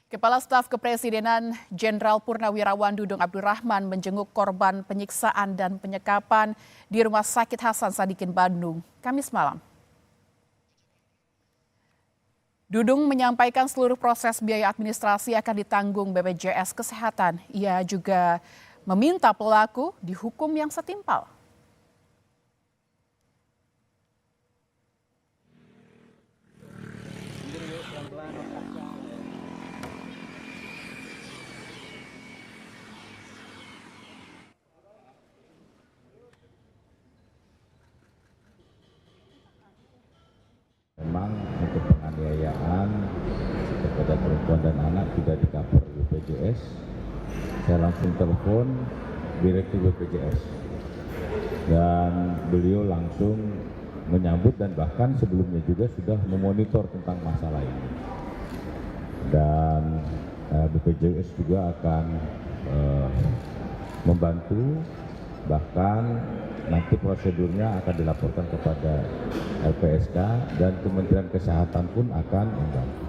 Kepala Staf Kepresidenan Jenderal Purnawirawan Dudung Abdurrahman menjenguk korban penyiksaan dan penyekapan di Rumah Sakit Hasan Sadikin Bandung, Kamis malam. Dudung menyampaikan seluruh proses biaya administrasi akan ditanggung BPJS Kesehatan. Ia juga meminta pelaku dihukum yang setimpal. Memang untuk penganiayaan kepada perempuan dan anak tidak di-cover BPJS. Saya langsung telepon Direktur BPJS dan beliau langsung menyambut dan bahkan sebelumnya juga sudah memonitor tentang masalah ini. Dan BPJS juga akan membantu, bahkan nanti prosedurnya akan dilaporkan kepada LPSK dan Kementerian Kesehatan pun akan membantu.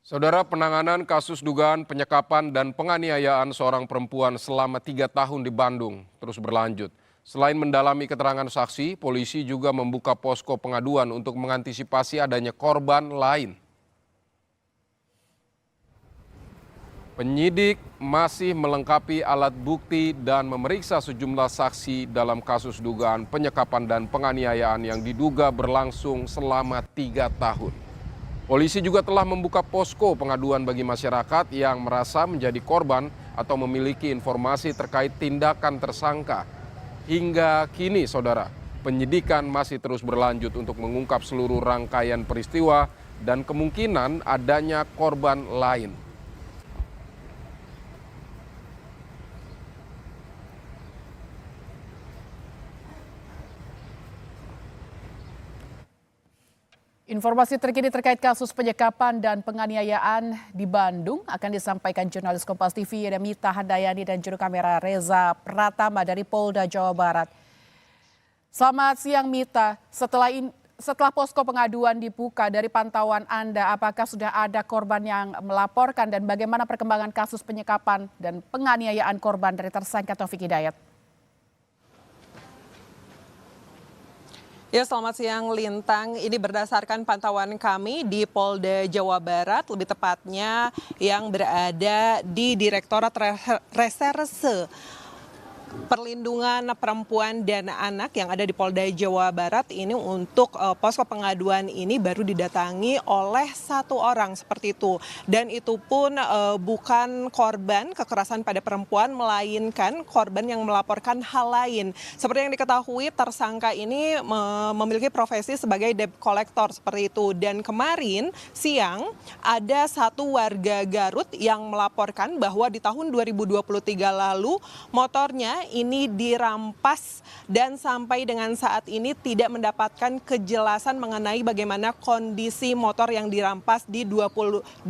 Saudara, penanganan kasus dugaan penyekapan dan penganiayaan seorang perempuan selama 3 tahun di Bandung terus berlanjut. Selain mendalami keterangan saksi, polisi juga membuka posko pengaduan untuk mengantisipasi adanya korban lain. Penyidik masih melengkapi alat bukti dan memeriksa sejumlah saksi dalam kasus dugaan penyekapan dan penganiayaan yang diduga berlangsung selama 3 tahun. Polisi juga telah membuka posko pengaduan bagi masyarakat yang merasa menjadi korban atau memiliki informasi terkait tindakan tersangka. Hingga kini, saudara, penyidikan masih terus berlanjut untuk mengungkap seluruh rangkaian peristiwa dan kemungkinan adanya korban lain. Informasi terkini terkait kasus penyekapan dan penganiayaan di Bandung akan disampaikan jurnalis Kompas TV Mita Handayani dan juru kamera Reza Pratama dari Polda Jawa Barat. Selamat siang Mita, setelah posko pengaduan dibuka, dari pantauan Anda, apakah sudah ada korban yang melaporkan dan bagaimana perkembangan kasus penyekapan dan penganiayaan korban dari tersangka Taufik Hidayat? Ya, selamat siang Lintang. Ini berdasarkan pantauan kami di Polda Jawa Barat, lebih tepatnya yang berada di Direktorat Reserse Perlindungan Perempuan dan Anak yang ada di Polda Jawa Barat ini untuk posko pengaduan ini baru didatangi oleh 1 orang seperti itu. Dan itu pun bukan korban kekerasan pada perempuan, melainkan korban yang melaporkan hal lain. Seperti yang diketahui, tersangka ini memiliki profesi sebagai debt collector seperti itu. Dan kemarin siang ada 1 warga Garut yang melaporkan bahwa di tahun 2023 lalu motornya ini dirampas dan sampai dengan saat ini tidak mendapatkan kejelasan mengenai bagaimana kondisi motor yang dirampas di 2023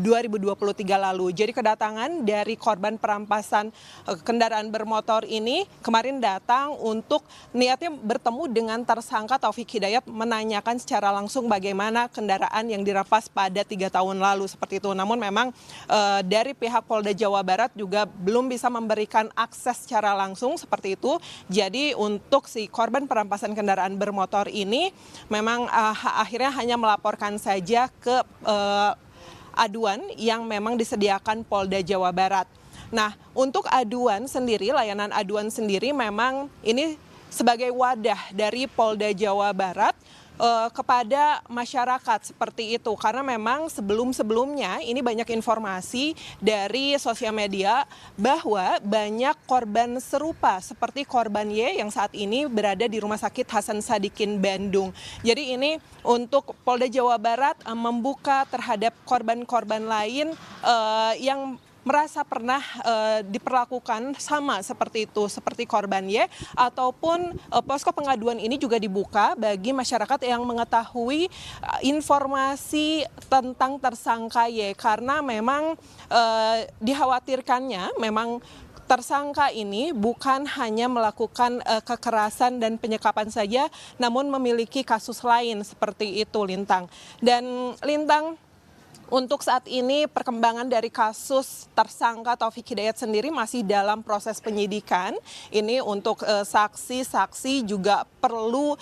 lalu. Jadi kedatangan dari korban perampasan kendaraan bermotor ini kemarin datang untuk niatnya bertemu dengan tersangka Taufik Hidayat, menanyakan secara langsung bagaimana kendaraan yang dirampas pada 3 tahun lalu seperti itu. Namun memang dari pihak Polda Jawa Barat juga belum bisa memberikan akses secara langsung seperti itu. Jadi untuk si korban perampasan kendaraan bermotor ini memang akhirnya hanya melaporkan saja ke aduan yang memang disediakan Polda Jawa Barat. Nah, untuk aduan sendiri, layanan aduan sendiri memang ini sebagai wadah dari Polda Jawa Barat kepada masyarakat seperti itu, karena memang sebelumnya ini banyak informasi dari sosial media bahwa banyak korban serupa seperti korban Y yang saat ini berada di Rumah Sakit Hasan Sadikin Bandung. Jadi ini untuk Polda Jawa Barat membuka terhadap korban-korban lain yang merasa pernah diperlakukan sama seperti itu, seperti korban Y, ataupun posko pengaduan ini juga dibuka bagi masyarakat yang mengetahui informasi tentang tersangka Y, karena memang dikhawatirkannya memang tersangka ini bukan hanya melakukan kekerasan dan penyekapan saja, namun memiliki kasus lain seperti itu, Lintang. Dan Lintang, Untuk saat ini perkembangan dari kasus tersangka Taufik Hidayat sendiri masih dalam proses penyidikan. Ini untuk saksi-saksi juga perlu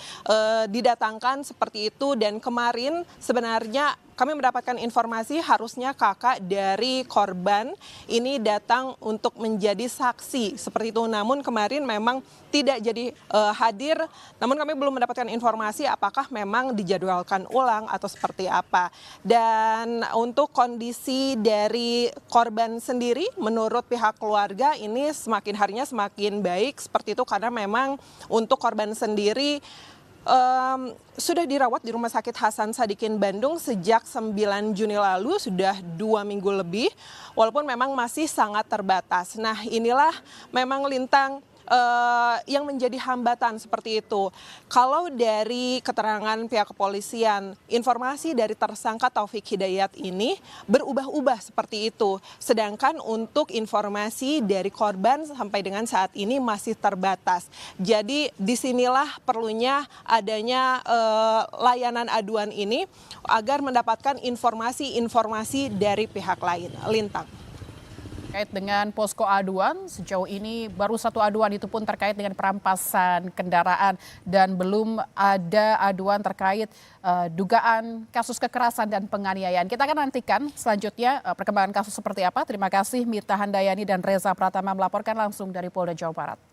didatangkan seperti itu, dan kemarin sebenarnya kami mendapatkan informasi harusnya kakak dari korban ini datang untuk menjadi saksi seperti itu. Namun kemarin memang tidak jadi hadir. Namun kami belum mendapatkan informasi apakah memang dijadwalkan ulang atau seperti apa. Dan untuk kondisi dari korban sendiri menurut pihak keluarga ini semakin harinya semakin baik seperti itu, karena memang untuk korban sendiri sudah dirawat di Rumah Sakit Hasan Sadikin Bandung sejak 9 Juni lalu, sudah 2 minggu lebih, walaupun memang masih sangat terbatas. Nah, inilah memang Lintang yang menjadi hambatan seperti itu. Kalau dari keterangan pihak kepolisian, informasi dari tersangka Taufik Hidayat ini berubah-ubah seperti itu. Sedangkan untuk informasi dari korban sampai dengan saat ini masih terbatas. Jadi disinilah perlunya adanya layanan aduan ini agar mendapatkan informasi-informasi dari pihak lain. Lintang. Terkait dengan posko aduan, sejauh ini baru satu aduan, itu pun terkait dengan perampasan kendaraan, dan belum ada aduan terkait dugaan kasus kekerasan dan penganiayaan. Kita akan nantikan selanjutnya perkembangan kasus seperti apa. Terima kasih Mita Handayani dan Reza Pratama melaporkan langsung dari Polda Jawa Barat.